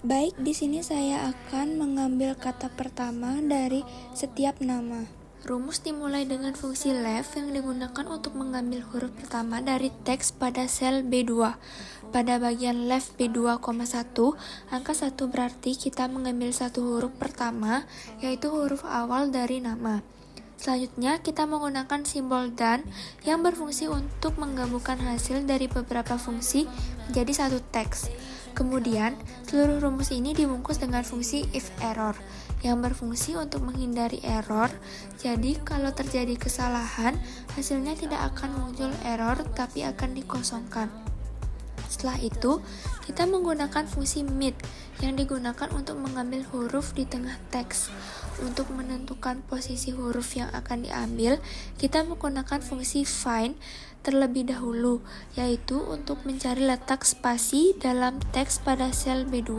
Baik, di sini saya akan mengambil kata pertama dari setiap nama. Rumus dimulai dengan fungsi left yang digunakan untuk mengambil huruf pertama dari teks pada sel B2. Pada bagian left B2, 1, angka 1 berarti kita mengambil satu huruf pertama, yaitu huruf awal dari nama. Selanjutnya, kita menggunakan simbol dan yang berfungsi untuk menggabungkan hasil dari beberapa fungsi menjadi satu teks. Kemudian, seluruh rumus ini dibungkus dengan fungsi if error yang berfungsi untuk menghindari error. Jadi, kalau terjadi kesalahan, hasilnya tidak akan muncul error tapi akan dikosongkan. Setelah itu, kita menggunakan fungsi mid yang digunakan untuk mengambil huruf di tengah teks. Untuk menentukan posisi huruf yang akan diambil, kita menggunakan fungsi find terlebih dahulu, yaitu untuk mencari letak spasi dalam teks pada sel B2.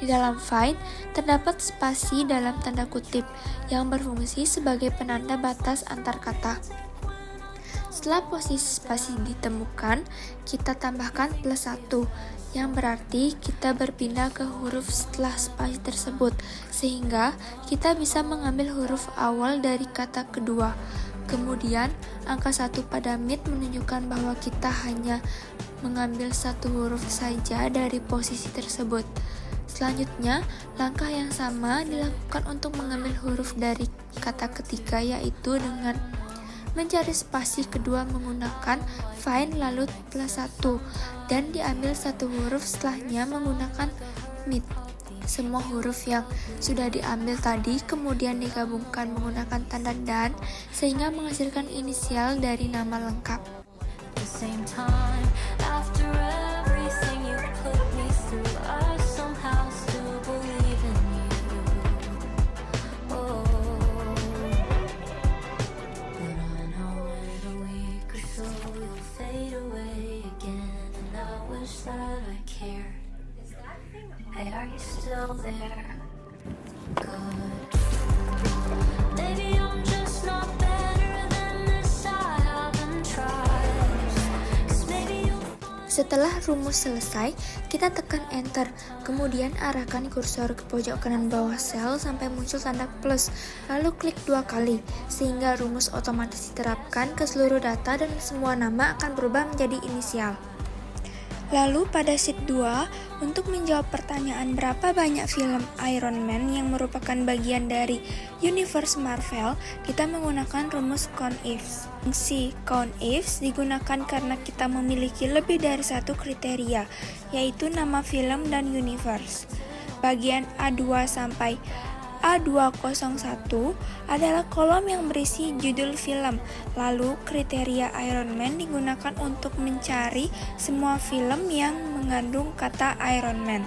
Di dalam find, terdapat spasi dalam tanda kutip yang berfungsi sebagai penanda batas antar kata. Setelah posisi spasi ditemukan, kita tambahkan +1, yang berarti kita berpindah ke huruf setelah spasi tersebut, sehingga kita bisa mengambil huruf awal dari kata kedua. Kemudian, angka 1 pada mid menunjukkan bahwa kita hanya mengambil satu huruf saja dari posisi tersebut. Selanjutnya, langkah yang sama dilakukan untuk mengambil huruf dari kata ketiga, yaitu dengan mencari spasi kedua menggunakan find lalu +1 dan diambil satu huruf setelahnya menggunakan mid. Semua huruf yang sudah diambil tadi kemudian digabungkan menggunakan tanda dan sehingga menghasilkan inisial dari nama lengkap. Hey, are you still there? Good. Maybe I'm just not better than this. I haven't tried. 'Cause maybe you'll find. Setelah rumus selesai, kita tekan enter, kemudian arahkan kursor ke pojok kanan bawah sel sampai muncul tanda plus, lalu klik 2 kali, sehingga rumus otomatis diterapkan ke seluruh data dan semua nama akan berubah menjadi inisial. Lalu pada sheet 2, untuk menjawab pertanyaan berapa banyak film Iron Man yang merupakan bagian dari universe Marvel, kita menggunakan rumus COUNTIF. Fungsi COUNTIF digunakan karena kita memiliki lebih dari satu kriteria, yaitu nama film dan universe. Bagian A2 sampai A201 adalah kolom yang berisi judul film, lalu kriteria Iron Man digunakan untuk mencari semua film yang mengandung kata Iron Man.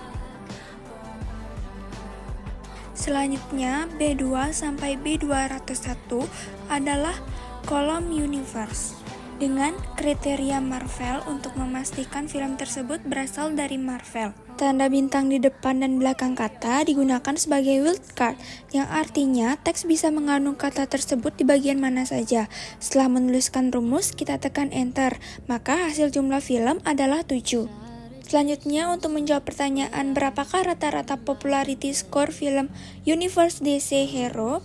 Selanjutnya, B2 sampai B201 adalah kolom universe dengan kriteria Marvel untuk memastikan film tersebut berasal dari Marvel. Tanda bintang di depan dan belakang kata digunakan sebagai wildcard, yang artinya teks bisa mengandung kata tersebut di bagian mana saja. Setelah menuliskan rumus, kita tekan enter, maka hasil jumlah film adalah 7. Selanjutnya, untuk menjawab pertanyaan berapakah rata-rata popularity score film Universe DC Hero,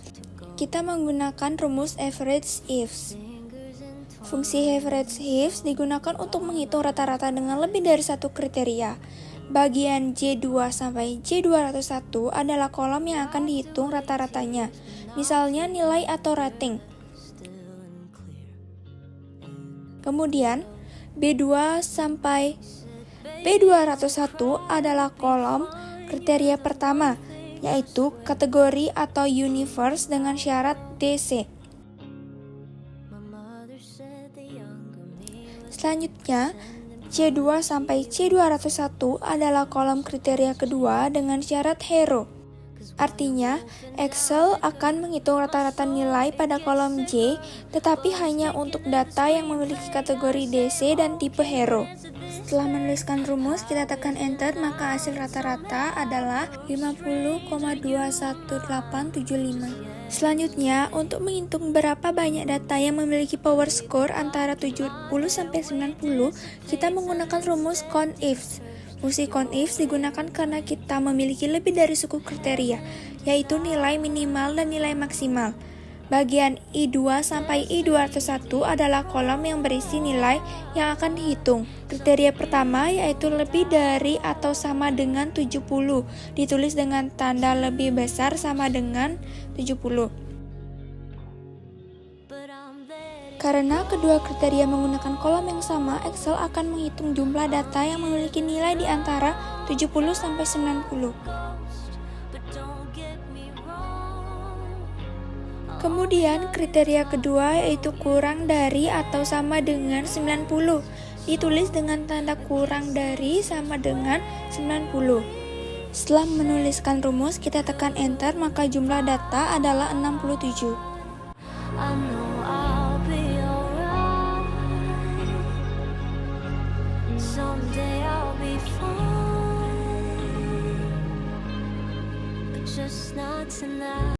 kita menggunakan rumus average ifs. Fungsi average ifs digunakan untuk menghitung rata-rata dengan lebih dari satu kriteria. Bagian J2 sampai J201 adalah kolom yang akan dihitung rata-ratanya, misalnya nilai atau rating. Kemudian, B2 sampai B201 adalah kolom kriteria pertama, yaitu kategori atau universe dengan syarat DC. Selanjutnya, C2 sampai C201 adalah kolom kriteria kedua dengan syarat hero. Artinya, Excel akan menghitung rata-rata nilai pada kolom J, tetapi hanya untuk data yang memiliki kategori DC dan tipe hero. Setelah menuliskan rumus, kita tekan enter, maka hasil rata-rata adalah 50,21875. Selanjutnya, untuk menghitung berapa banyak data yang memiliki power score antara 70 sampai 90, kita menggunakan rumus COUNTIF. Fungsi CONIF digunakan karena kita memiliki lebih dari suku kriteria, yaitu nilai minimal dan nilai maksimal. Bagian I2 sampai I201 adalah kolom yang berisi nilai yang akan dihitung. Kriteria pertama yaitu lebih dari atau sama dengan 70, ditulis dengan tanda lebih besar sama dengan 70. Karena kedua kriteria menggunakan kolom yang sama, Excel akan menghitung jumlah data yang memiliki nilai di antara 70 sampai 90. Kemudian kriteria kedua yaitu kurang dari atau sama dengan 90, ditulis dengan tanda kurang dari sama dengan 90. Setelah menuliskan rumus, kita tekan enter, maka jumlah data adalah 67. I know I'll be alright. Someday I'll be fine, but just not tonight.